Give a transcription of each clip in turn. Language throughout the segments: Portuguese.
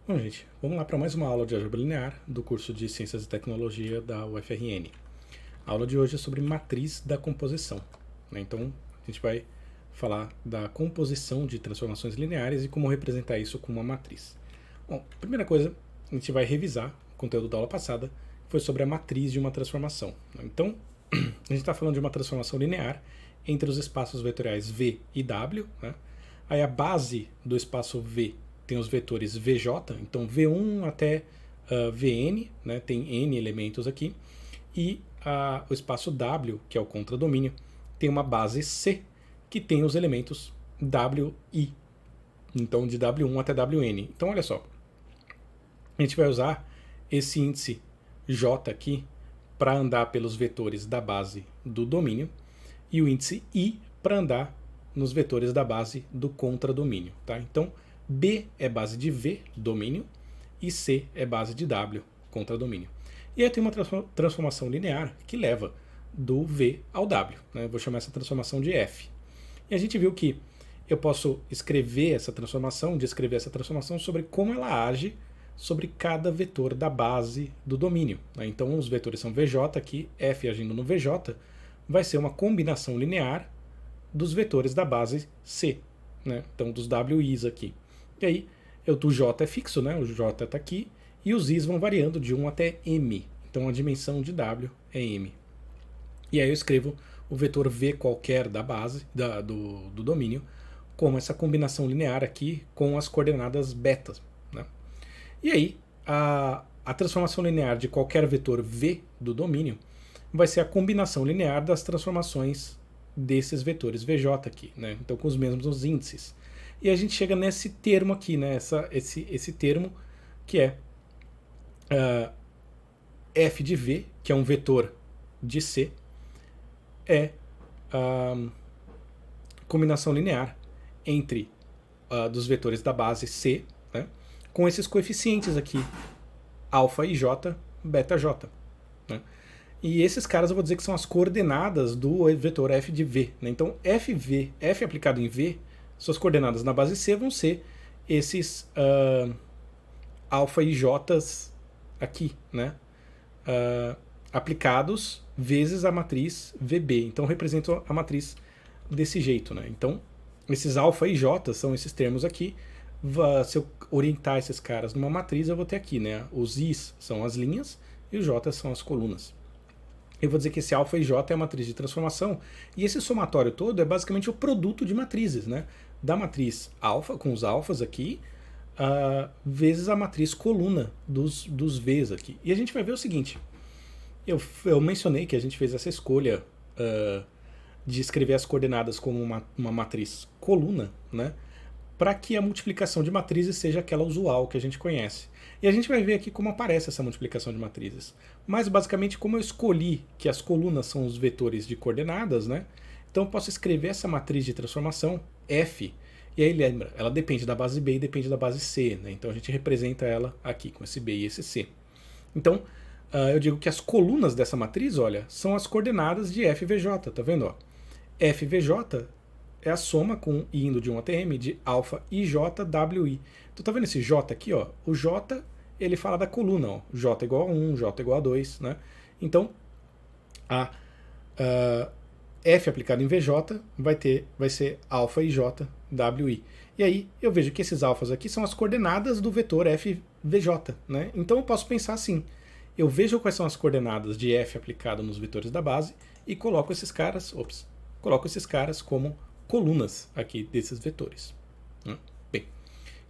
Bom, gente, vamos lá para mais uma aula de álgebra linear do curso de Ciências e Tecnologia da UFRN. A aula de hoje é sobre matriz da composição, né? Então, a gente vai falar da composição de transformações lineares e como representar isso com uma matriz. Bom, primeira coisa, a gente vai revisar o conteúdo da aula passada, que foi sobre a matriz de uma transformação, né? Então, a gente está falando de uma transformação linear entre os espaços vetoriais V e W, né? Aí a base do espaço V tem os vetores VJ, então V1 até Vn, né, tem n elementos aqui, e o espaço W, que é o contradomínio, tem uma base C, que tem os elementos Wi, então de W1 até Wn. Então olha só, a gente vai usar esse índice J aqui para andar pelos vetores da base do domínio e o índice I para andar nos vetores da base do contradomínio, tá? Então, B é base de V, domínio, e C é base de W, contradomínio. E aí tem uma transformação linear que leva do V ao W, né? Eu vou chamar essa transformação de F. E a gente viu que eu posso descrever essa transformação sobre como ela age sobre cada vetor da base do domínio, né? Então, os vetores são VJ aqui, F agindo no VJ, vai ser uma combinação linear dos vetores da base C, né? Então dos WIs aqui. E aí o J é fixo, né? O J está aqui, e os Is vão variando de 1 até M. Então a dimensão de W é M. E aí eu escrevo o vetor V qualquer da base, do domínio, como essa combinação linear aqui com as coordenadas beta, né? E aí a transformação linear de qualquer vetor V do domínio vai ser a combinação linear das transformações desses vetores VJ aqui, né? Então com os mesmos índices. E a gente chega nesse termo aqui, né? Esse termo que é f de v, que é um vetor de C, é a combinação linear entre dos vetores da base C, né? Com esses coeficientes aqui, alfa e j, beta j, né? E esses caras eu vou dizer que são as coordenadas do vetor f de v, né? Então f aplicado em v, suas coordenadas na base C vão ser esses alfa e j's aqui, né? Aplicados vezes a matriz VB. Então representam a matriz desse jeito, né? Então esses alfa e j são esses termos aqui. Se eu orientar esses caras numa matriz, eu vou ter aqui, né? Os i's são as linhas e os j são as colunas. Eu vou dizer que esse alfa e j é a matriz de transformação, e esse somatório todo é basicamente o produto de matrizes, né? Da matriz alfa, com os alfas aqui, vezes a matriz coluna dos v's aqui. E a gente vai ver o seguinte, eu mencionei que a gente fez essa escolha de escrever as coordenadas como uma matriz coluna, né? Para que a multiplicação de matrizes seja aquela usual que a gente conhece. E a gente vai ver aqui como aparece essa multiplicação de matrizes. Mas basicamente como eu escolhi que as colunas são os vetores de coordenadas, né? Então eu posso escrever essa matriz de transformação, F, e aí lembra, ela depende da base B e depende da base C, né? Então a gente representa ela aqui com esse B e esse C. Então eu digo que as colunas dessa matriz, olha, são as coordenadas de FVJ, tá vendo? Ó? FVJ é a soma com indo de 1 até M de alfa IJWI. Então tá vendo esse J aqui, ó? O J, ele fala da coluna, ó. J igual a 1, J igual a 2, né? Então, a F aplicado em VJ vai ser alfa IJWI. E aí eu vejo que esses alfas aqui são as coordenadas do vetor FVJ, né? Então eu posso pensar assim, eu vejo quais são as coordenadas de F aplicado nos vetores da base e coloco esses caras como colunas aqui desses vetores. Bem,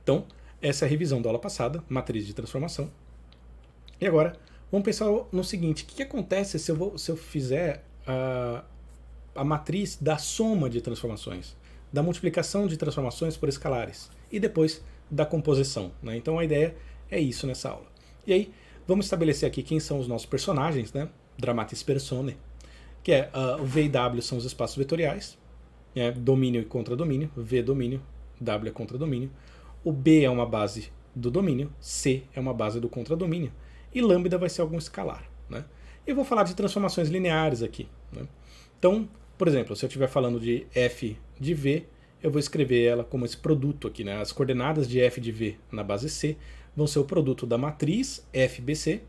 então essa é a revisão da aula passada, matriz de transformação. E agora vamos pensar no seguinte, o que acontece se eu fizer a matriz da soma de transformações, da multiplicação de transformações por escalares e depois da composição, né? Então a ideia é isso nessa aula. E aí vamos estabelecer aqui quem são os nossos personagens, né? Dramatis personae, que é o V e W são os espaços vetoriais, domínio e contradomínio, V domínio, W é contradomínio. O B é uma base do domínio, C é uma base do contradomínio, e lambda vai ser algum escalar, né? Eu vou falar de transformações lineares aqui, né? Então, por exemplo, se eu estiver falando de f de v, eu vou escrever ela como esse produto aqui, né? As coordenadas de f de v na base C vão ser o produto da matriz FBC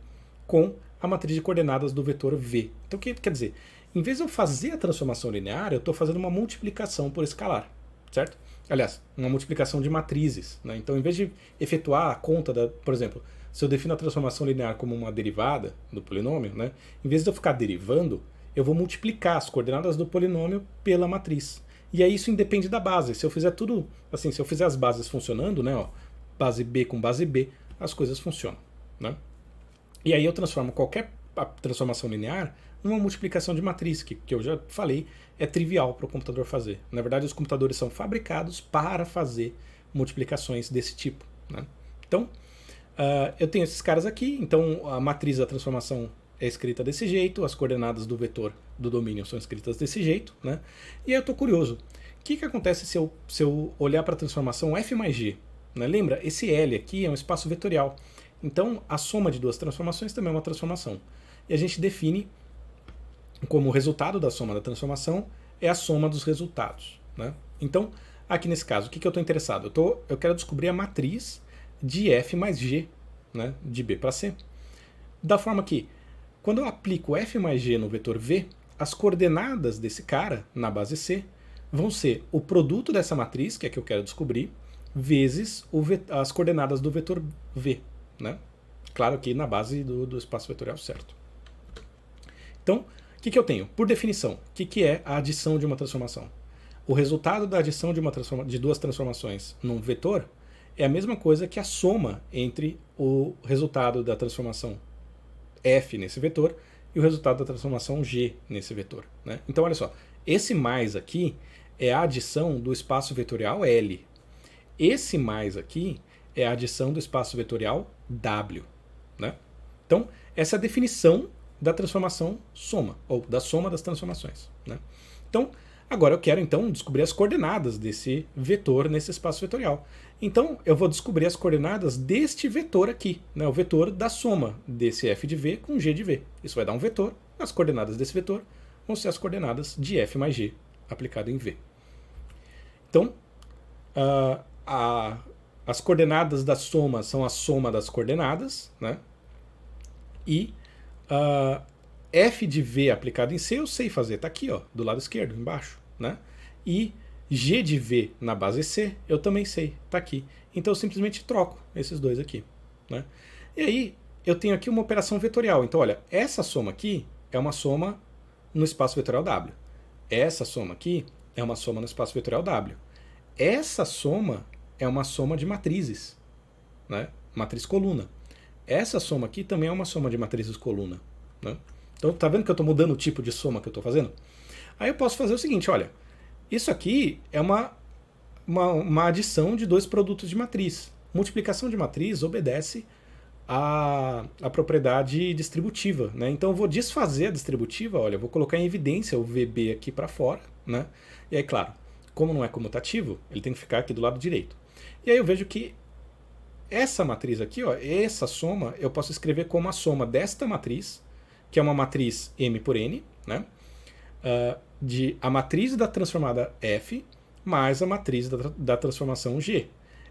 com a matriz de coordenadas do vetor v. Então, o que quer dizer? Em vez de eu fazer a transformação linear, eu estou fazendo uma multiplicação por escalar, certo? Aliás, uma multiplicação de matrizes, né? Então, em vez de efetuar a conta por exemplo, se eu defino a transformação linear como uma derivada do polinômio, né? Em vez de eu ficar derivando, eu vou multiplicar as coordenadas do polinômio pela matriz. E aí isso independe da base. Se eu fizer tudo, assim, se eu fizer as bases funcionando, né, ó, base B com base B, as coisas funcionam, né? E aí eu transformo qualquer transformação linear numa multiplicação de matriz, que eu já falei, é trivial para o computador fazer. Na verdade, os computadores são fabricados para fazer multiplicações desse tipo, né? Então, eu tenho esses caras aqui, então a matriz da transformação é escrita desse jeito, as coordenadas do vetor do domínio são escritas desse jeito, né? E aí eu estou curioso, o que acontece se eu olhar para a transformação f mais g? Né? Lembra, esse L aqui é um espaço vetorial, então a soma de duas transformações também é uma transformação. E a gente define como o resultado da soma da transformação é a soma dos resultados, né? Então, aqui nesse caso, o que eu estou interessado? Eu quero descobrir a matriz de f mais g, né, de b para c. Da forma que, quando eu aplico f mais g no vetor v, as coordenadas desse cara, na base C, vão ser o produto dessa matriz, que é que eu quero descobrir, vezes as coordenadas do vetor v, né? Claro que na base do espaço vetorial certo. Então, o que eu tenho? Por definição, o que é a adição de uma transformação? O resultado da adição de duas transformações num vetor é a mesma coisa que a soma entre o resultado da transformação f nesse vetor e o resultado da transformação g nesse vetor, né? Então, olha só, esse mais aqui é a adição do espaço vetorial L. Esse mais aqui é a adição do espaço vetorial W, né? Então, essa é a definição da transformação soma, ou da soma das transformações, né? Então, agora eu quero então descobrir as coordenadas desse vetor nesse espaço vetorial. Então, eu vou descobrir as coordenadas deste vetor aqui, né? O vetor da soma desse f de v com g de v. Isso vai dar um vetor, as coordenadas desse vetor vão ser as coordenadas de f mais g aplicado em v. Então, as coordenadas da soma são a soma das coordenadas, né? E f de v aplicado em c eu sei fazer, está aqui, ó, do lado esquerdo, embaixo, né? E g de v na base C eu também sei, está aqui. Então eu simplesmente troco esses dois aqui, né? E aí eu tenho aqui uma operação vetorial. Então olha, essa soma aqui é uma soma no espaço vetorial W. Essa soma aqui é uma soma no espaço vetorial W. Essa soma é uma soma de matrizes, né? Matriz coluna. Essa soma aqui também é uma soma de matrizes coluna, né? Então, tá vendo que eu estou mudando o tipo de soma que eu estou fazendo? Aí eu posso fazer o seguinte, olha, isso aqui é uma adição de dois produtos de matriz. Multiplicação de matriz obedece à propriedade distributiva, né? Então eu vou desfazer a distributiva, olha, eu vou colocar em evidência o VB aqui para fora, né? E aí, claro, como não é comutativo, ele tem que ficar aqui do lado direito. E aí eu vejo que essa matriz aqui, ó, essa soma, eu posso escrever como a soma desta matriz, que é uma matriz M por N, né? De a matriz da transformada F mais a matriz da transformação G.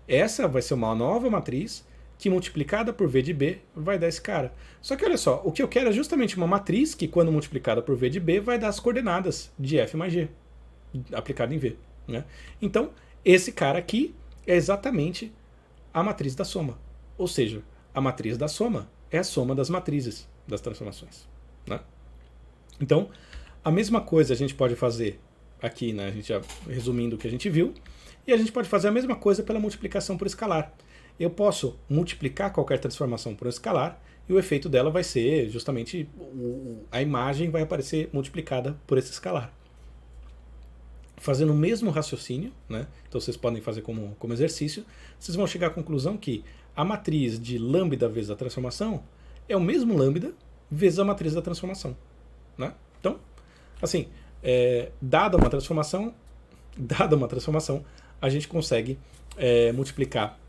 Essa vai ser uma nova matriz que multiplicada por V de B vai dar esse cara. Só que olha só, o que eu quero é justamente uma matriz que quando multiplicada por V de B vai dar as coordenadas de F mais G, aplicado em V, né? Então, esse cara aqui é exatamente a matriz da soma. Ou seja, a matriz da soma é a soma das matrizes das transformações, né? Então, a mesma coisa a gente pode fazer aqui, né? A gente já resumindo o que a gente viu, e a gente pode fazer a mesma coisa pela multiplicação por escalar. Eu posso multiplicar qualquer transformação por um escalar e o efeito dela vai ser justamente a imagem vai aparecer multiplicada por esse escalar. Fazendo o mesmo raciocínio, né? Então vocês podem fazer como exercício, vocês vão chegar à conclusão que a matriz de lambda vezes a transformação é o mesmo lambda vezes a matriz da transformação, né? Então, assim, dada uma transformação, a gente consegue multiplicar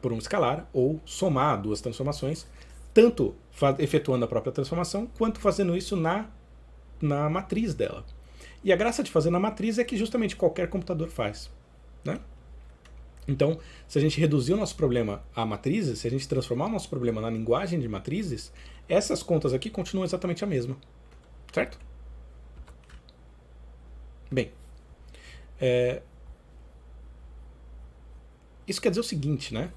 por um escalar ou somar duas transformações, tanto efetuando a própria transformação, quanto fazendo isso na matriz dela. E a graça de fazer na matriz é que justamente qualquer computador faz, né? Então, se a gente reduzir o nosso problema a matrizes, se a gente transformar o nosso problema na linguagem de matrizes, essas contas aqui continuam exatamente a mesma, certo? Bem, isso quer dizer o seguinte, né?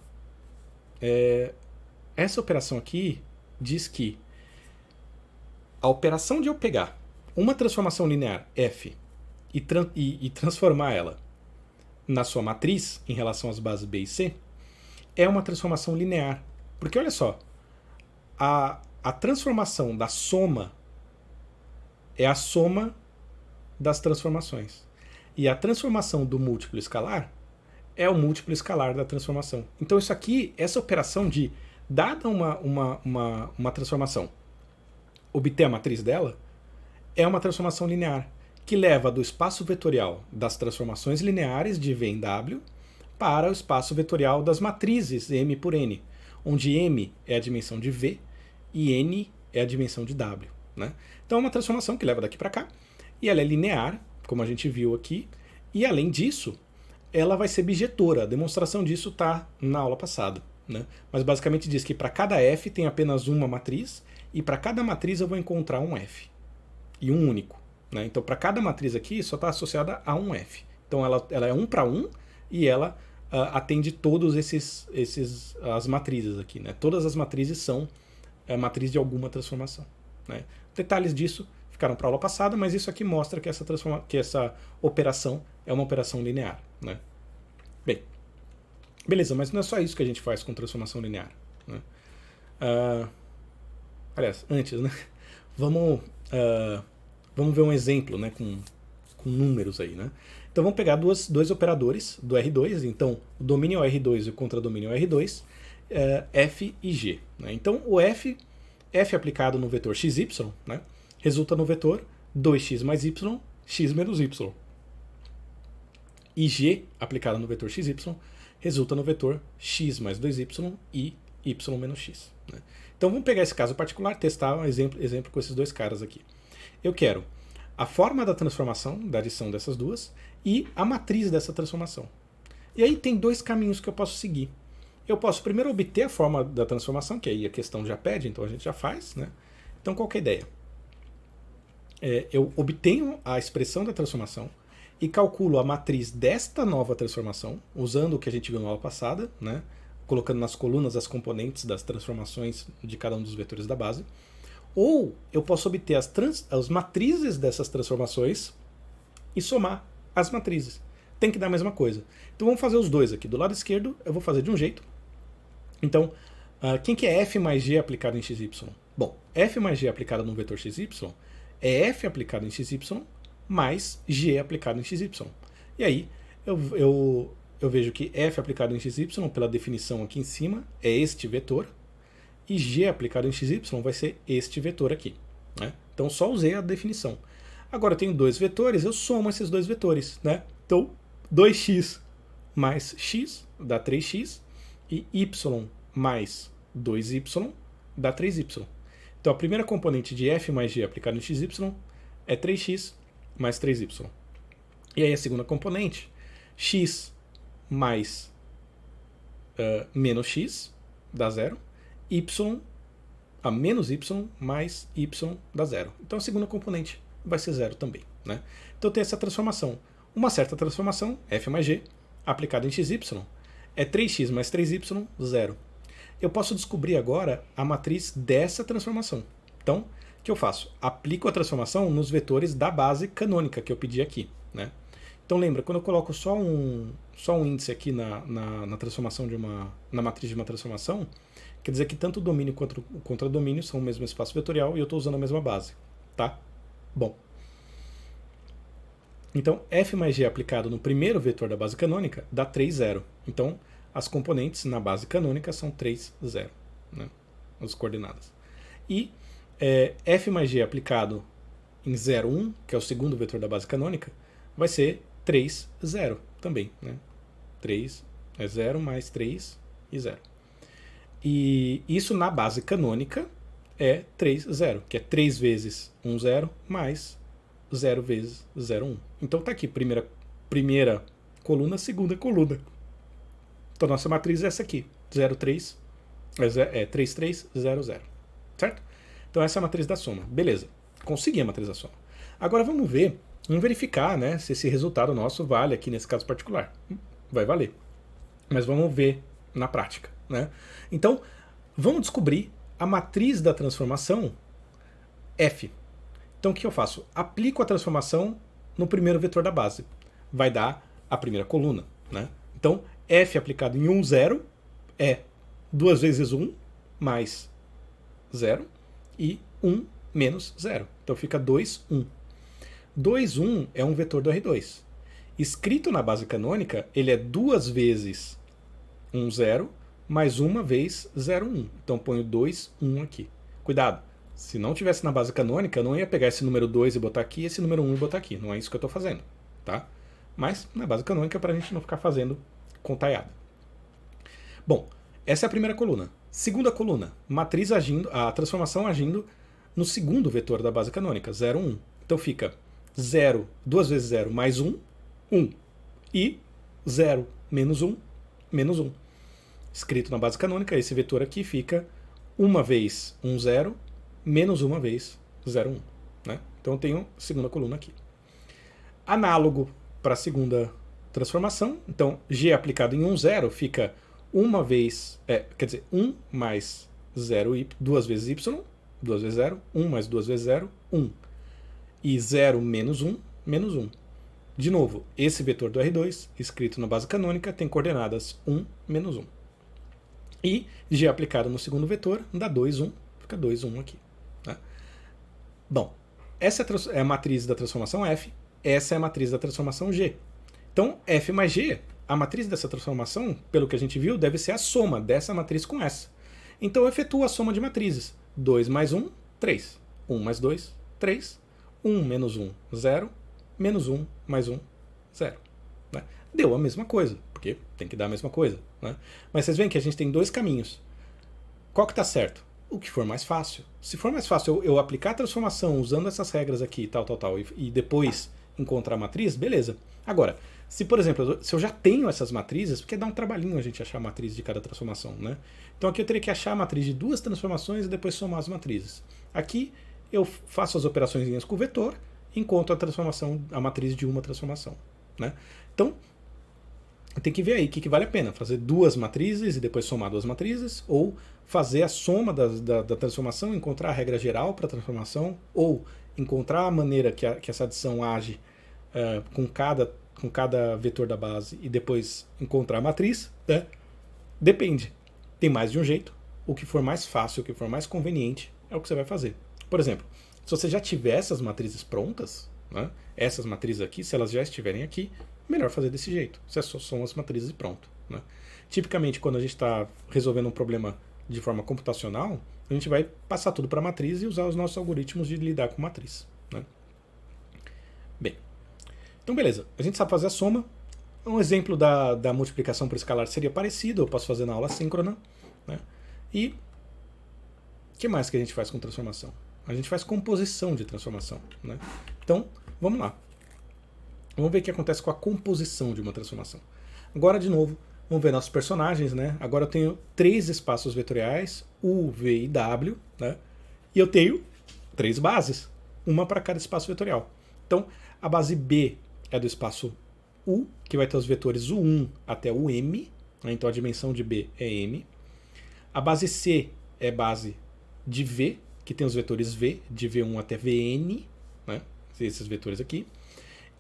Essa operação aqui diz que a operação de eu pegar uma transformação linear f e transformar ela na sua matriz em relação às bases B e C é uma transformação linear. Porque olha só, a transformação da soma é a soma das transformações. E a transformação do múltiplo escalar é o múltiplo escalar da transformação. Então isso aqui, essa operação de, dada uma transformação, obter a matriz dela, é uma transformação linear, que leva do espaço vetorial das transformações lineares de V em W para o espaço vetorial das matrizes M por N, onde M é a dimensão de V e N é a dimensão de W. Né? Então é uma transformação que leva daqui para cá, e ela é linear, como a gente viu aqui, e além disso, ela vai ser bijetora. A demonstração disso está na aula passada. Né? Mas basicamente diz que para cada F tem apenas uma matriz, e para cada matriz eu vou encontrar um F, e um único. Né? Então, para cada matriz aqui, só está associada a um F. Então, ela é 1 para 1 e ela atende todos as matrizes aqui. Né? Todas as matrizes são matriz de alguma transformação. Né? Detalhes disso ficaram para a aula passada, mas isso aqui mostra que essa operação é uma operação linear. Né? Bem, beleza, mas não é só isso que a gente faz com transformação linear. Né? Aliás, antes, né? Vamos ver um exemplo, né, com números aí, né? Então vamos pegar dois operadores do R2, então o domínio é o R2 e o contradomínio é o R2, F e G. Né? Então o F aplicado no vetor XY, né, resulta no vetor 2x mais y, x menos y. E G aplicado no vetor XY resulta no vetor x mais 2y e y menos x. Né? Então vamos pegar esse caso particular, testar um exemplo com esses dois caras aqui. Eu quero a forma da transformação, da adição dessas duas, e a matriz dessa transformação. E aí tem dois caminhos que eu posso seguir. Eu posso primeiro obter a forma da transformação, que aí a questão já pede, então a gente já faz. Né? Então qual que é a ideia? Eu obtenho a expressão da transformação e calculo a matriz desta nova transformação, usando o que a gente viu na aula passada, né? Colocando nas colunas as componentes das transformações de cada um dos vetores da base. Ou eu posso obter as matrizes dessas transformações e somar as matrizes. Tem que dar a mesma coisa. Então vamos fazer os dois aqui. Do lado esquerdo eu vou fazer de um jeito. Então, quem que é F mais G aplicado em XY? Bom, F mais G aplicado no vetor XY é F aplicado em XY mais G aplicado em XY. E aí eu vejo que F aplicado em XY, pela definição aqui em cima, é este vetor. E G aplicado em XY vai ser este vetor aqui. Né? Então só usei a definição. Agora eu tenho dois vetores, eu somo esses dois vetores. Né? Então 2x mais x dá 3x e y mais 2y dá 3y. Então a primeira componente de f mais g aplicado em xy é 3x mais 3y. E aí a segunda componente, x mais menos x dá 0. A menos y mais y dá 0. Então a segunda componente vai ser 0 também. Né? Então tem essa transformação. Uma certa transformação, f mais g, aplicada em xy, é 3x mais 3y, 0. Eu posso descobrir agora a matriz dessa transformação. Então, o que eu faço? Aplico a transformação nos vetores da base canônica que eu pedi aqui. Né? Então lembra, quando eu coloco só um índice aqui na transformação na matriz de uma transformação, quer dizer que tanto o domínio quanto o contradomínio são o mesmo espaço vetorial e eu estou usando a mesma base. Tá? Bom. Então, f mais g aplicado no primeiro vetor da base canônica dá 3, 0. Então, as componentes na base canônica são 3, 0. Né? As coordenadas. E f mais g aplicado em 0, 1, que é o segundo vetor da base canônica, vai ser 3, 0 também. Né? 3 é 0 mais 3 e 0. E isso na base canônica é 3, 0, que é 3 vezes 1, 0 mais 0 vezes 0, 1. Então tá aqui, primeira coluna, segunda coluna. Então nossa matriz é essa aqui, 0, 3, 3, 3, 0, 0. Certo? Então essa é a matriz da soma. Beleza, consegui a matriz da soma. Agora vamos verificar, né, se esse resultado nosso vale aqui nesse caso particular. Vai valer. Mas vamos ver na prática, né? Então, vamos descobrir a matriz da transformação F. Então o que eu faço? Aplico a transformação no primeiro vetor da base. Vai dar a primeira coluna, né? Então, F aplicado em 1, 0 é 2 vezes 1 mais 0 e 1 menos 0. Então fica 2, 1. 2, 1 é um vetor do R2. Escrito na base canônica, ele é 2 vezes 1, 0 mais 1 vez 0, 1. Então ponho 2, 1 aqui. Cuidado, se não tivesse na base canônica, eu não ia pegar esse número 2 e botar aqui, e esse número 1 e botar aqui. Não é isso que eu estou fazendo, tá? Mas na base canônica, para a gente não ficar fazendo contaiada. Bom, essa é a primeira coluna. Segunda coluna, matriz agindo, a transformação agindo no segundo vetor da base canônica, 0, 1. Então fica 0, 2 vezes 0 mais 1, 1. E 0 menos 1, menos 1. Escrito na base canônica, esse vetor aqui fica 1 vez 1, 0, menos 1 vez 0, 1. Né? Então eu tenho a segunda coluna aqui. Análogo para a segunda transformação. Então, G aplicado em 1, 0 fica 1 vez, quer dizer, 1 mais 0, 2 vezes y, 2 vezes 0, 1 mais 2 vezes 0, 1. E 0 menos 1, menos 1. De novo, esse vetor do R2, escrito na base canônica, tem coordenadas 1, menos 1. E G aplicado no segundo vetor dá 2, 1. Fica 2, 1 aqui. Né? Bom, essa é a matriz da transformação F, essa é a matriz da transformação G. Então, F mais G, a matriz dessa transformação, pelo que a gente viu, deve ser a soma dessa matriz com essa. Então, eu efetuo a soma de matrizes. 2 mais 1, 3. 1 mais 2, 3. 1 menos 1, 0. Menos 1 mais 1, 0. Né? Deu a mesma coisa, porque tem que dar a mesma coisa. Né? Mas vocês veem que a gente tem dois caminhos. Qual que está certo? O que for mais fácil. Se for mais fácil eu aplicar a transformação usando essas regras aqui, tal, e depois encontrar a matriz, beleza. Agora, se por exemplo, se eu já tenho essas matrizes, porque dá um trabalhinho a gente achar a matriz de cada transformação, né? Então aqui eu teria que achar a matriz de duas transformações e depois somar as matrizes. Aqui eu faço as operações com o vetor, encontro a transformação, a matriz de uma transformação, né? Então, tem que ver aí o que vale a pena, fazer duas matrizes e depois somar duas matrizes, ou fazer a soma da transformação, encontrar a regra geral para a transformação, ou encontrar a maneira que essa adição age com cada vetor da base e depois encontrar a matriz, né? Depende. Tem mais de um jeito. O que for mais fácil, o que for mais conveniente é o que você vai fazer. Por exemplo, se você já tiver essas matrizes prontas, né, essas matrizes aqui, se elas já estiverem aqui, melhor fazer desse jeito. Você só soma as matrizes e pronto. Né? Tipicamente, quando a gente está resolvendo um problema de forma computacional, a gente vai passar tudo para a matriz e usar os nossos algoritmos de lidar com matriz. Né? Bem, então beleza. A gente sabe fazer a soma. Um exemplo da multiplicação por escalar seria parecido, eu posso fazer na aula síncrona. Né? E o que mais que a gente faz com transformação? A gente faz composição de transformação. Né? Então, vamos lá. Vamos ver o que acontece com a composição de uma transformação. Agora, de novo, vamos ver nossos personagens. Né? Agora eu tenho 3 espaços vetoriais, U, V e W. Né? E eu tenho 3 bases, uma para cada espaço vetorial. Então, a base B é do espaço U, que vai ter os vetores U1 até o M. Né? Então, a dimensão de B é M. A base C é base de V, que tem os vetores V, de V1 até Vn, né? Esses vetores aqui.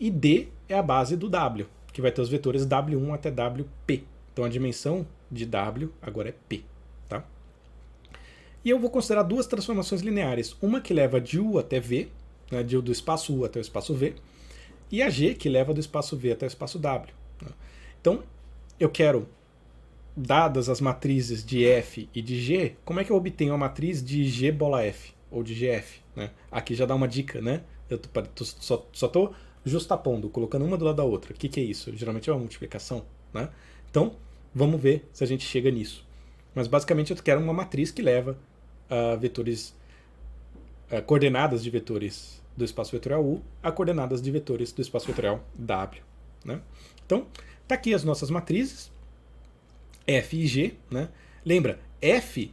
E D é a base do W, que vai ter os vetores W1 até WP. Então a dimensão de W agora é P. Tá? E eu vou considerar duas transformações lineares. Uma que leva de U até V, né? Do espaço U até o espaço V, e a G que leva do espaço V até o espaço W. Né? Então eu quero, dadas as matrizes de F e de G, como é que eu obtenho a matriz de G bola F, ou de GF? Né? Aqui já dá uma dica, né? Eu só estou justapondo, colocando uma do lado da outra. O que é isso? Geralmente é uma multiplicação. Né? Então, vamos ver se a gente chega nisso. Mas basicamente eu quero uma matriz que leva vetores, coordenadas de vetores do espaço vetorial U a coordenadas de vetores do espaço vetorial W. Né? Então, tá aqui as nossas matrizes, F e G. Né? Lembra, F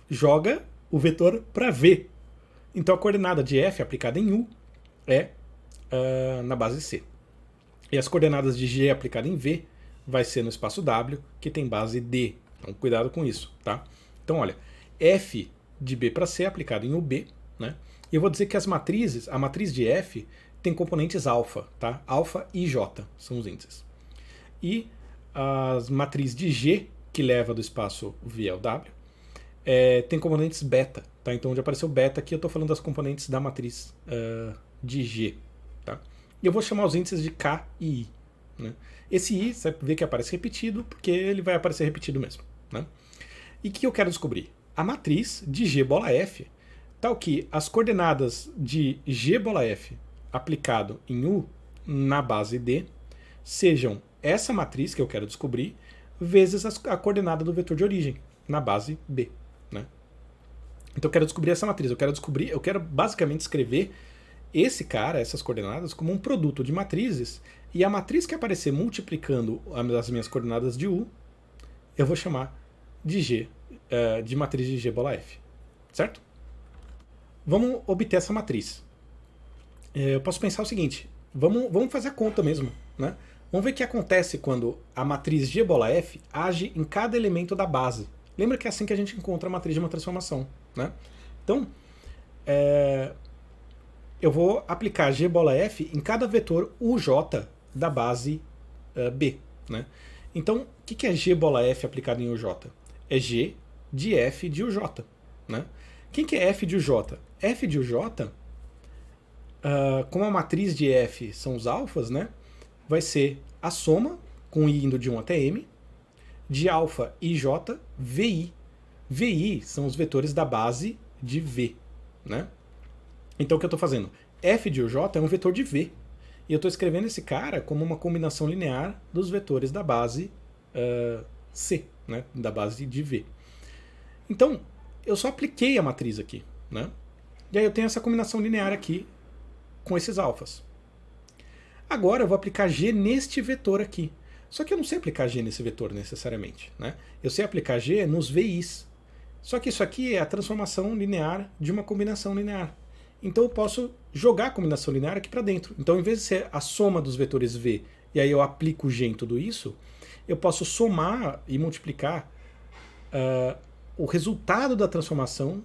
joga o vetor para V. Então a coordenada de F aplicada em U é na base C. E as coordenadas de G aplicada em V vai ser no espaço W, que tem base D. Então cuidado com isso. Tá? Então olha, F de B para C aplicado em UB. Né? E eu vou dizer que as matrizes, a matriz de F tem componentes alfa. Tá? Alfa e J são os índices. E as matrizes de G, que leva do espaço V ao W, tem componentes beta. Tá? Então, onde apareceu beta aqui, eu estou falando das componentes da matriz de G. Tá? E eu vou chamar os índices de K e I. Né? Esse I, você vai ver que aparece repetido, porque ele vai aparecer repetido mesmo. Né? E o que eu quero descobrir? A matriz de G bola F, tal que as coordenadas de G bola F aplicado em U na base D sejam essa matriz que eu quero descobrir, vezes a coordenada do vetor de origem, na base B. Né? Então eu quero descobrir essa matriz, eu quero basicamente escrever esse cara, essas coordenadas, como um produto de matrizes, e a matriz que aparecer multiplicando as minhas coordenadas de U, eu vou chamar de G, de matriz de G bola F. Certo? Vamos obter essa matriz. Eu posso pensar o seguinte, vamos fazer a conta mesmo, né? Vamos ver o que acontece quando a matriz G bola F age em cada elemento da base. Lembra que é assim que a gente encontra a matriz de uma transformação. Né? Então, eu vou aplicar G bola F em cada vetor UJ da base B. Né? Então, o que é G bola F aplicado em UJ? É G de F de UJ. Né? Quem que é F de UJ? F de UJ, como a matriz de F são os alfas, né? Vai ser a soma, com I indo de 1 até M, de alfa e J, VI. VI são os vetores da base de V. Né? Então o que eu estou fazendo? F de UJ é um vetor de V. E eu estou escrevendo esse cara como uma combinação linear dos vetores da base C, né? Da base de V. Então, eu só apliquei a matriz aqui. Né? E aí eu tenho essa combinação linear aqui com esses alfas. Agora eu vou aplicar G neste vetor aqui. Só que eu não sei aplicar G nesse vetor necessariamente. Né? Eu sei aplicar G nos VIs. Só que isso aqui é a transformação linear de uma combinação linear. Então eu posso jogar a combinação linear aqui para dentro. Então, em vez de ser a soma dos vetores V, e aí eu aplico G em tudo isso, eu posso somar e multiplicar o resultado da transformação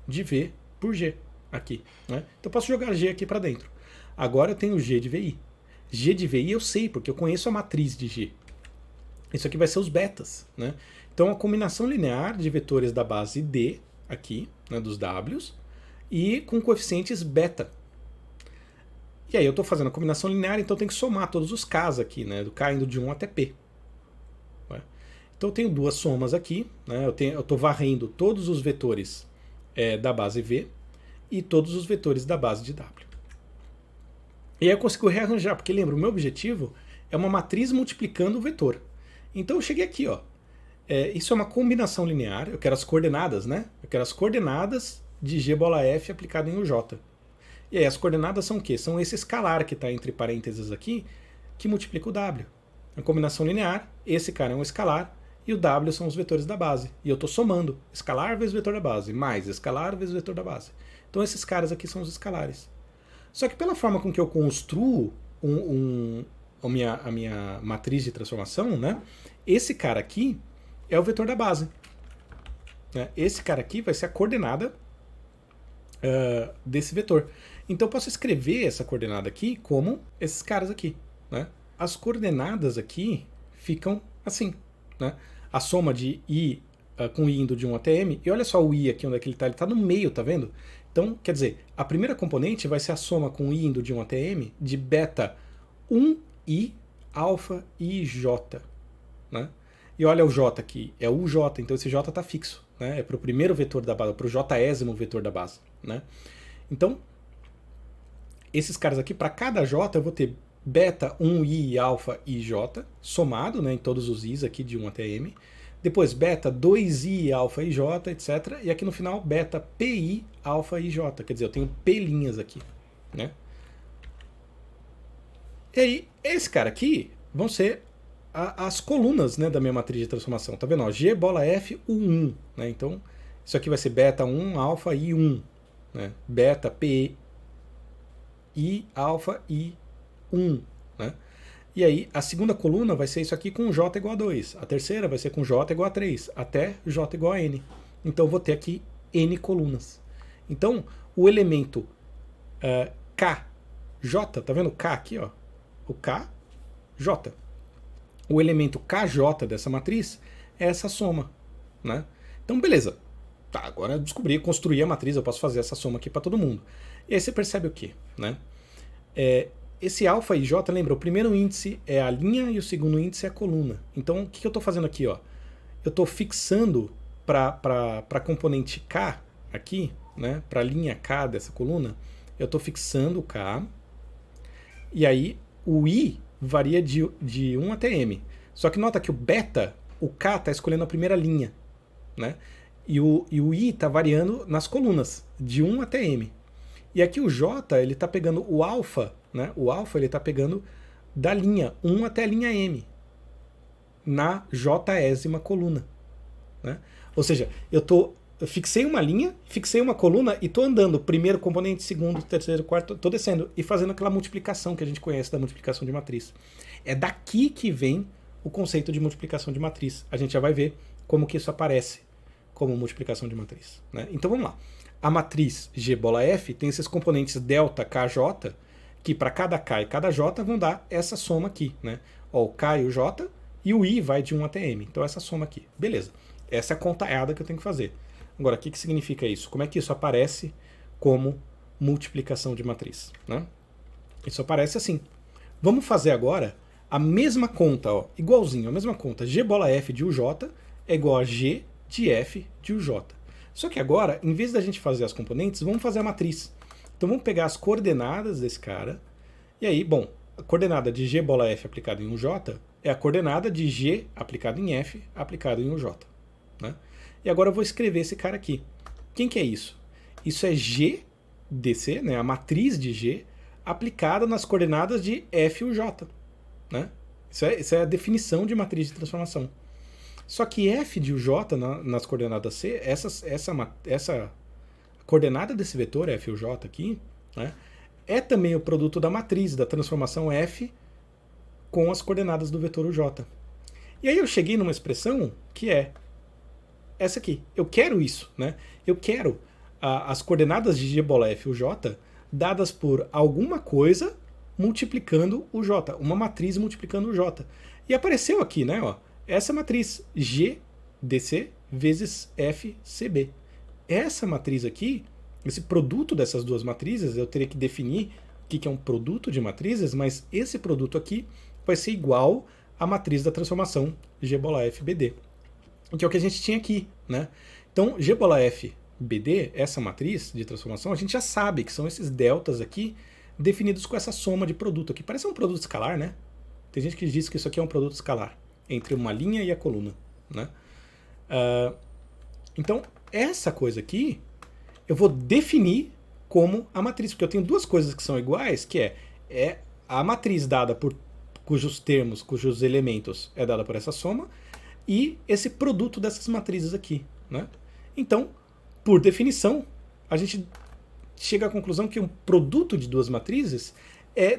de V por G aqui. Né? Então eu posso jogar G aqui para dentro. Agora eu tenho G de VI. G de VI eu sei, porque eu conheço a matriz de G. Isso aqui vai ser os betas. Né? Então a combinação linear de vetores da base D, aqui, né, dos Ws, e com coeficientes beta. E aí eu estou fazendo a combinação linear, então eu tenho que somar todos os Ks aqui, né, do K indo de 1 até P. Né? Então eu tenho duas somas aqui, né, eu estou varrendo todos os vetores da base V e todos os vetores da base de W. E aí eu consigo rearranjar, porque lembra, o meu objetivo é uma matriz multiplicando o vetor. Então eu cheguei aqui, ó. Isso é uma combinação linear, eu quero as coordenadas, né? Eu quero as coordenadas de G bola F aplicado em UJ. E aí as coordenadas são o quê? São esse escalar que está entre parênteses aqui, que multiplica o W. É uma combinação linear, esse cara é um escalar, e o W são os vetores da base. E eu estou somando escalar vezes vetor da base, mais escalar vezes vetor da base. Então esses caras aqui são os escalares. Só que pela forma com que eu construo a minha matriz de transformação, né, esse cara aqui é o vetor da base. Né? Esse cara aqui vai ser a coordenada desse vetor. Então eu posso escrever essa coordenada aqui como esses caras aqui. Né? As coordenadas aqui ficam assim. Né? A soma de I com I indo de 1 até M, e olha só o I aqui onde é que ele está no meio, tá vendo? Então, quer dizer, a primeira componente vai ser a soma com I indo de 1 até M de beta 1I alfa I J. Né? E olha o J aqui, é o J, então esse J está fixo. Né? É para o primeiro vetor da base, para o Jésimo vetor da base. Né? Então, esses caras aqui, para cada J, eu vou ter beta 1I alfa IJ, somado, né, em todos os I's aqui de 1 até M. Depois beta 2I alfa IJ, etc. E aqui no final beta PI alfa IJ. Quer dizer, eu tenho P linhas aqui. né? E aí, esse cara aqui vão ser as colunas, né, da minha matriz de transformação. Tá vendo? Ó, G bola F, U1. Né? Então, isso aqui vai ser beta 1, alfa, I1. Né? Beta, P, I, alfa, I1. Né? E aí, a segunda coluna vai ser isso aqui com J igual a 2. A terceira vai ser com J igual a 3, até J igual a N. Então, eu vou ter aqui N colunas. Então, o elemento KJ, tá vendo o K aqui, ó? O KJ. O elemento KJ dessa matriz é essa soma, né? Então, beleza. Tá, agora eu descobri, construí a matriz, eu posso fazer essa soma aqui para todo mundo. E aí você percebe o quê, né? Esse alfa e j, lembra, o primeiro índice é a linha e o segundo índice é a coluna. Então, o que eu estou fazendo aqui, ó? Eu estou fixando para a componente K aqui, né? Para a linha K dessa coluna, eu estou fixando o K. E aí, o I varia de 1 até M. Só que nota que o beta, o K está escolhendo a primeira linha, né? E o I está variando nas colunas, de 1 até M. E aqui o J, ele está pegando o alfa, né? O alfa ele está pegando da linha 1 até a linha M, na Jésima coluna. Né? Ou seja, eu fixei uma linha, fixei uma coluna e estou andando primeiro componente, segundo, terceiro, quarto, estou descendo e fazendo aquela multiplicação que a gente conhece da multiplicação de matriz. É daqui que vem o conceito de multiplicação de matriz. A gente já vai ver como que isso aparece como multiplicação de matriz. Né? Então vamos lá. A matriz G bola F tem esses componentes delta KJ, que para cada K e cada J vão dar essa soma aqui. Né? Ó, o K e o J, e o I vai de 1 até M. Então essa soma aqui. Beleza. Essa é a contaiada que eu tenho que fazer. Agora, o que significa isso? Como é que isso aparece como multiplicação de matriz? Né? Isso aparece assim. Vamos fazer agora a mesma conta, ó, igualzinho, a mesma conta. G bola F de UJ é igual a G de F de UJ. Só que agora, em vez da gente fazer as componentes, vamos fazer a matriz. Então vamos pegar as coordenadas desse cara. E aí, bom, a coordenada de G bola F aplicada em UJ é a coordenada de G aplicado em F aplicado em UJ. Né? E agora eu vou escrever esse cara aqui. Quem que é isso? Isso é G DC, né, a matriz de G, aplicada nas coordenadas de F e J. Né? Isso é a definição de matriz de transformação. Só que F de UJ nas coordenadas C, essa coordenada desse vetor, F e UJ aqui, né, é também o produto da matriz da transformação F com as coordenadas do vetor UJ. E aí eu cheguei numa expressão que é essa aqui. Eu quero isso, né? Eu quero as coordenadas de G bola F e UJ dadas por alguma coisa multiplicando o J, uma matriz multiplicando o J. E apareceu aqui, né, ó, essa matriz GDC vezes FCB. Essa matriz aqui, esse produto dessas duas matrizes, eu teria que definir o que é um produto de matrizes, mas esse produto aqui vai ser igual à matriz da transformação G bola F BD. Que é o que a gente tinha aqui, né? Então, G bola F BD, essa matriz de transformação, a gente já sabe que são esses deltas aqui definidos com essa soma de produto aqui. Parece um produto escalar, né? Tem gente que diz que isso aqui é um produto escalar entre uma linha e a coluna, né? Então, essa coisa aqui eu vou definir como a matriz, porque eu tenho duas coisas que são iguais, que é a matriz dada por cujos termos, cujos elementos é dada por essa soma, e esse produto dessas matrizes aqui. Né? Então, por definição, a gente chega à conclusão que um produto de duas matrizes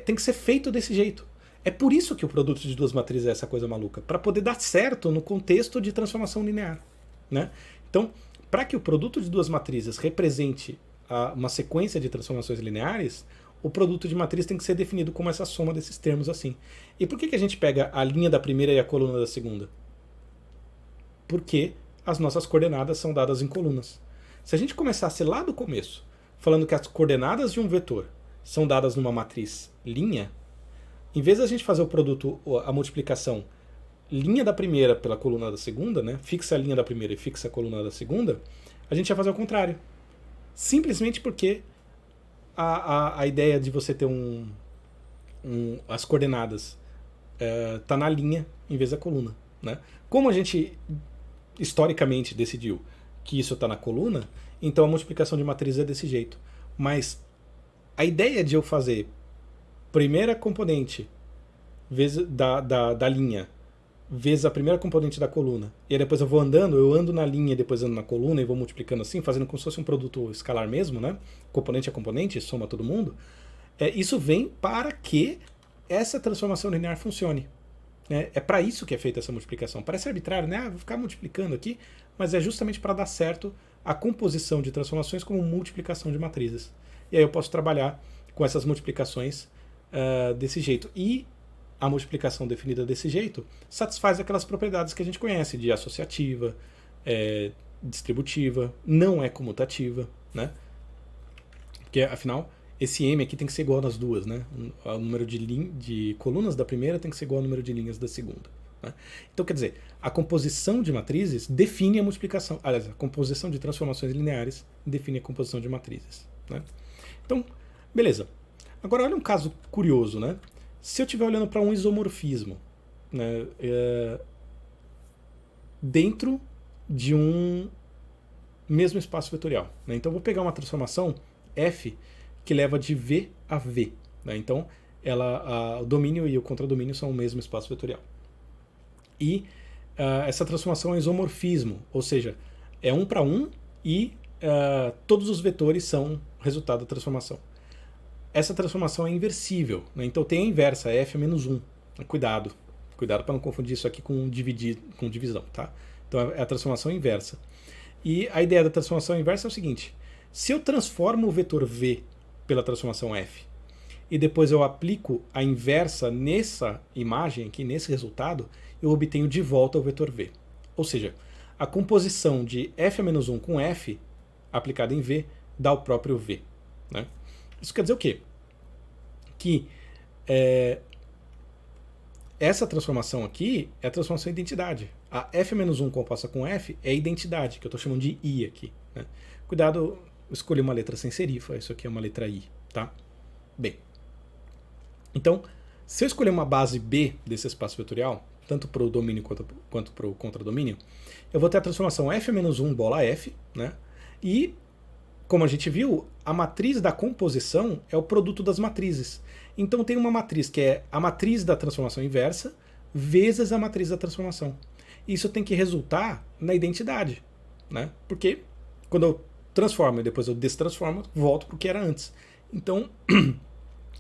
tem que ser feito desse jeito. É por isso que o produto de duas matrizes é essa coisa maluca, para poder dar certo no contexto de transformação linear. Né? Então, para que o produto de duas matrizes represente uma sequência de transformações lineares, o produto de matriz tem que ser definido como essa soma desses termos assim. E por que a gente pega a linha da primeira e a coluna da segunda? Porque as nossas coordenadas são dadas em colunas. Se a gente começasse lá do começo, falando que as coordenadas de um vetor são dadas numa matriz linha, em vez da gente fazer o produto, a multiplicação linha da primeira pela coluna da segunda, né, fixa a linha da primeira e fixa a coluna da segunda, a gente ia fazer o contrário. Simplesmente porque a ideia de você ter as coordenadas tá na linha em vez da coluna. Né? Como a gente historicamente decidiu que isso está na coluna, então a multiplicação de matriz é desse jeito. Mas a ideia de eu fazer primeira componente vezes da linha vezes a primeira componente da coluna, e aí depois eu ando na linha e depois ando na coluna e vou multiplicando assim, fazendo como se fosse um produto escalar mesmo, né? Componente a componente, soma todo mundo. Isso vem para que essa transformação linear funcione. É para isso que é feita essa multiplicação. Parece arbitrário, né? Vou ficar multiplicando aqui, mas é justamente para dar certo a composição de transformações como multiplicação de matrizes. E aí eu posso trabalhar com essas multiplicações desse jeito. E a multiplicação definida desse jeito satisfaz aquelas propriedades que a gente conhece, de associativa, distributiva, não é comutativa, né? Porque, afinal, esse M aqui tem que ser igual nas duas, né? O número de colunas da primeira tem que ser igual ao número de linhas da segunda. Né? Então, quer dizer, a composição de matrizes define a multiplicação. Aliás, a composição de transformações lineares define a composição de matrizes. Né? Então, beleza. Agora, olha um caso curioso, né? Se eu estiver olhando para um isomorfismo, né, dentro de um mesmo espaço vetorial. Né? Então, eu vou pegar uma transformação F que leva de V a V. Né? Então, o domínio e o contradomínio são o mesmo espaço vetorial. E essa transformação é isomorfismo, ou seja, é 1 para 1 e todos os vetores são resultado da transformação. Essa transformação é inversível, né? Então tem a inversa, F é menos 1. Cuidado para não confundir isso aqui com divisão, tá? Então é a transformação inversa. E a ideia da transformação inversa é o seguinte: se eu transformo o vetor V pela transformação F e depois eu aplico a inversa nessa imagem aqui, nesse resultado, eu obtenho de volta o vetor V. Ou seja, a composição de F a menos 1 com F aplicada em V dá o próprio V. Né? Isso quer dizer o quê? Que essa transformação aqui é a transformação de identidade. A F-1 composta com F é a identidade, que eu estou chamando de I aqui. Né? Cuidado, eu escolhi uma letra sem serifa, isso aqui é uma letra I. Tá? Bem, então, se eu escolher uma base B desse espaço vetorial, tanto para o domínio quanto para o contradomínio, eu vou ter a transformação F-1 bola F, né? E, como a gente viu, a matriz da composição é o produto das matrizes. Então tem uma matriz que é a matriz da transformação inversa vezes a matriz da transformação. Isso tem que resultar na identidade, né? Porque quando eu transformo e depois eu destransformo, volto para o que era antes. Então,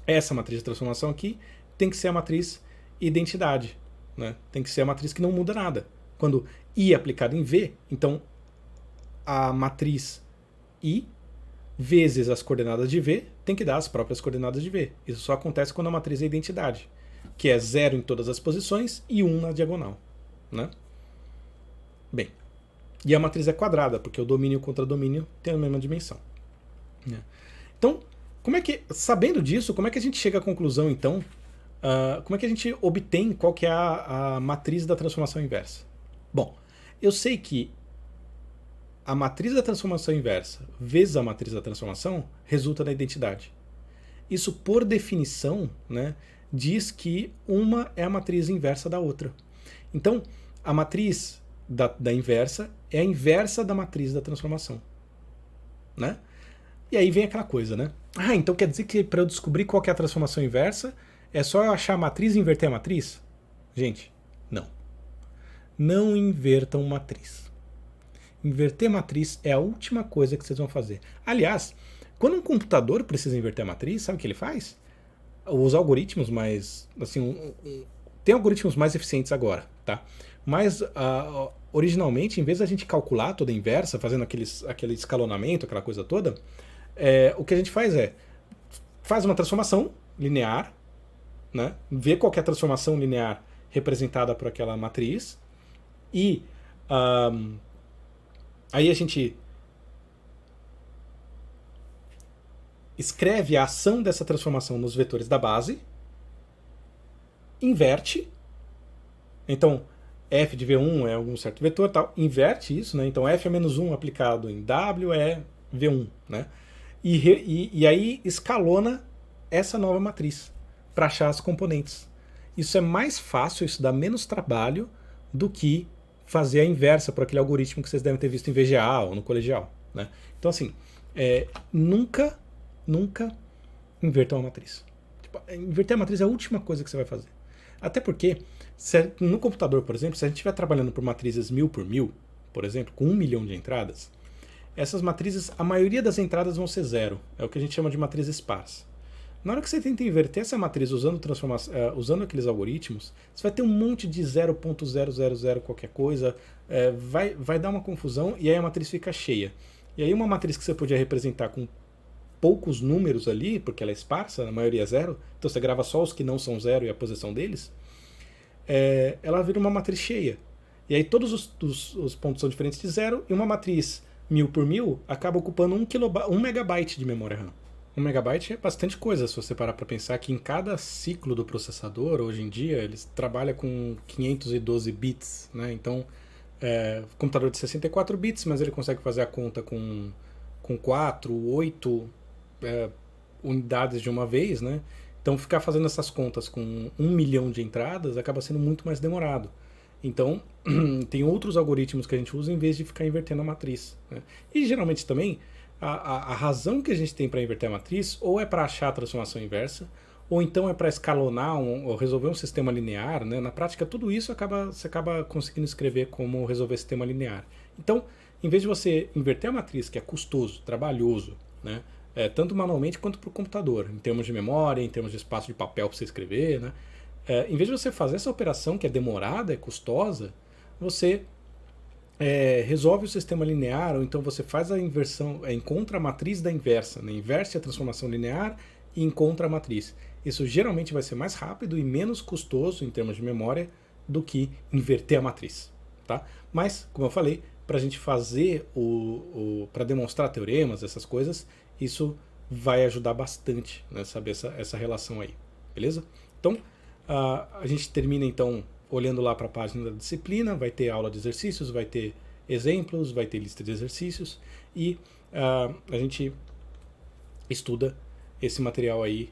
essa matriz de transformação aqui tem que ser a matriz identidade, né? Tem que ser a matriz que não muda nada. Quando I é aplicado em V, então a matriz I vezes as coordenadas de V tem que dar as próprias coordenadas de V. Isso só acontece quando a matriz é identidade, que é 0 em todas as posições e 1 na diagonal. Né? Bem, e a matriz é quadrada, porque o domínio e o contradomínio têm a mesma dimensão. Né? Então, sabendo disso, como é que a gente chega à conclusão, então, como é que a gente obtém qual que é a matriz da transformação inversa? Bom, eu sei que a matriz da transformação inversa vezes a matriz da transformação resulta na identidade. Isso, por definição, né, diz que uma é a matriz inversa da outra. Então, a matriz da inversa é a inversa da matriz da transformação. Né? E aí vem aquela coisa, né? Então quer dizer que para eu descobrir qual que é a transformação inversa, é só eu achar a matriz e inverter a matriz? Gente, não. Não invertam matriz. Inverter matriz é a última coisa que vocês vão fazer. Aliás, quando um computador precisa inverter a matriz, sabe o que ele faz? Os algoritmos mais... assim, tem algoritmos mais eficientes agora, tá? Mas, originalmente, em vez da gente calcular toda a inversa, fazendo aquele escalonamento, aquela coisa toda, o que a gente faz uma transformação linear, né? Vê qual que é a transformação linear representada por aquela matriz, e aí a gente escreve a ação dessa transformação nos vetores da base, inverte, então f de v1 é algum certo vetor, tal, inverte isso, né? Então f é menos 1 aplicado em w é v1, né? E aí escalona essa nova matriz para achar as componentes. Isso é mais fácil, isso dá menos trabalho do que fazer a inversa por aquele algoritmo que vocês devem ter visto em VGA ou no colegial. Né? Então, assim, nunca inverta uma matriz. Tipo, inverter a matriz é a última coisa que você vai fazer. Até porque, no computador, por exemplo, se a gente estiver trabalhando por matrizes 1000 por 1000, por exemplo, com 1 milhão de entradas, essas matrizes, a maioria das entradas vão ser zero. É o que a gente chama de matriz esparsa. Na hora que você tenta inverter essa matriz usando aqueles algoritmos, você vai ter um monte de 0.000 qualquer coisa, vai dar uma confusão e aí a matriz fica cheia. E aí uma matriz que você podia representar com poucos números ali, porque ela é esparsa, a maioria é zero, então você grava só os que não são zero e a posição deles, ela vira uma matriz cheia. E aí todos os pontos são diferentes de zero, e uma matriz 1000 por 1000 acaba ocupando 1 megabyte de memória RAM. 1 megabyte é bastante coisa, se você parar para pensar que em cada ciclo do processador, hoje em dia, eles trabalham com 512 bits, né? Então, computador de 64 bits, mas ele consegue fazer a conta com 4, 8 unidades de uma vez, né? Então, ficar fazendo essas contas com 1 milhão de entradas acaba sendo muito mais demorado. Então, tem outros algoritmos que a gente usa em vez de ficar invertendo a matriz, né? E geralmente também, a razão que a gente tem para inverter a matriz ou é para achar a transformação inversa, ou então é para escalonar ou resolver um sistema linear, né? Na prática, tudo isso você acaba conseguindo escrever como resolver sistema linear. Então, em vez de você inverter a matriz, que é custoso, trabalhoso, né? Tanto manualmente quanto para o computador, em termos de memória, em termos de espaço de papel para você escrever, né? Em vez de você fazer essa operação que é demorada, é custosa, você resolve o sistema linear, ou então você faz a inversão, encontra a matriz da inversa, né? Inverte a transformação linear e encontra a matriz. Isso geralmente vai ser mais rápido e menos custoso em termos de memória do que inverter a matriz, tá? Mas, como eu falei, para a gente fazer para demonstrar teoremas, essas coisas, isso vai ajudar bastante, né, saber essa relação aí, beleza? Então, a gente termina então olhando lá para a página da disciplina, vai ter aula de exercícios, vai ter exemplos, vai ter lista de exercícios e a gente estuda esse material aí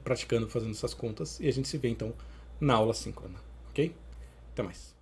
praticando, fazendo essas contas, e a gente se vê então na aula síncrona, ok? Até mais.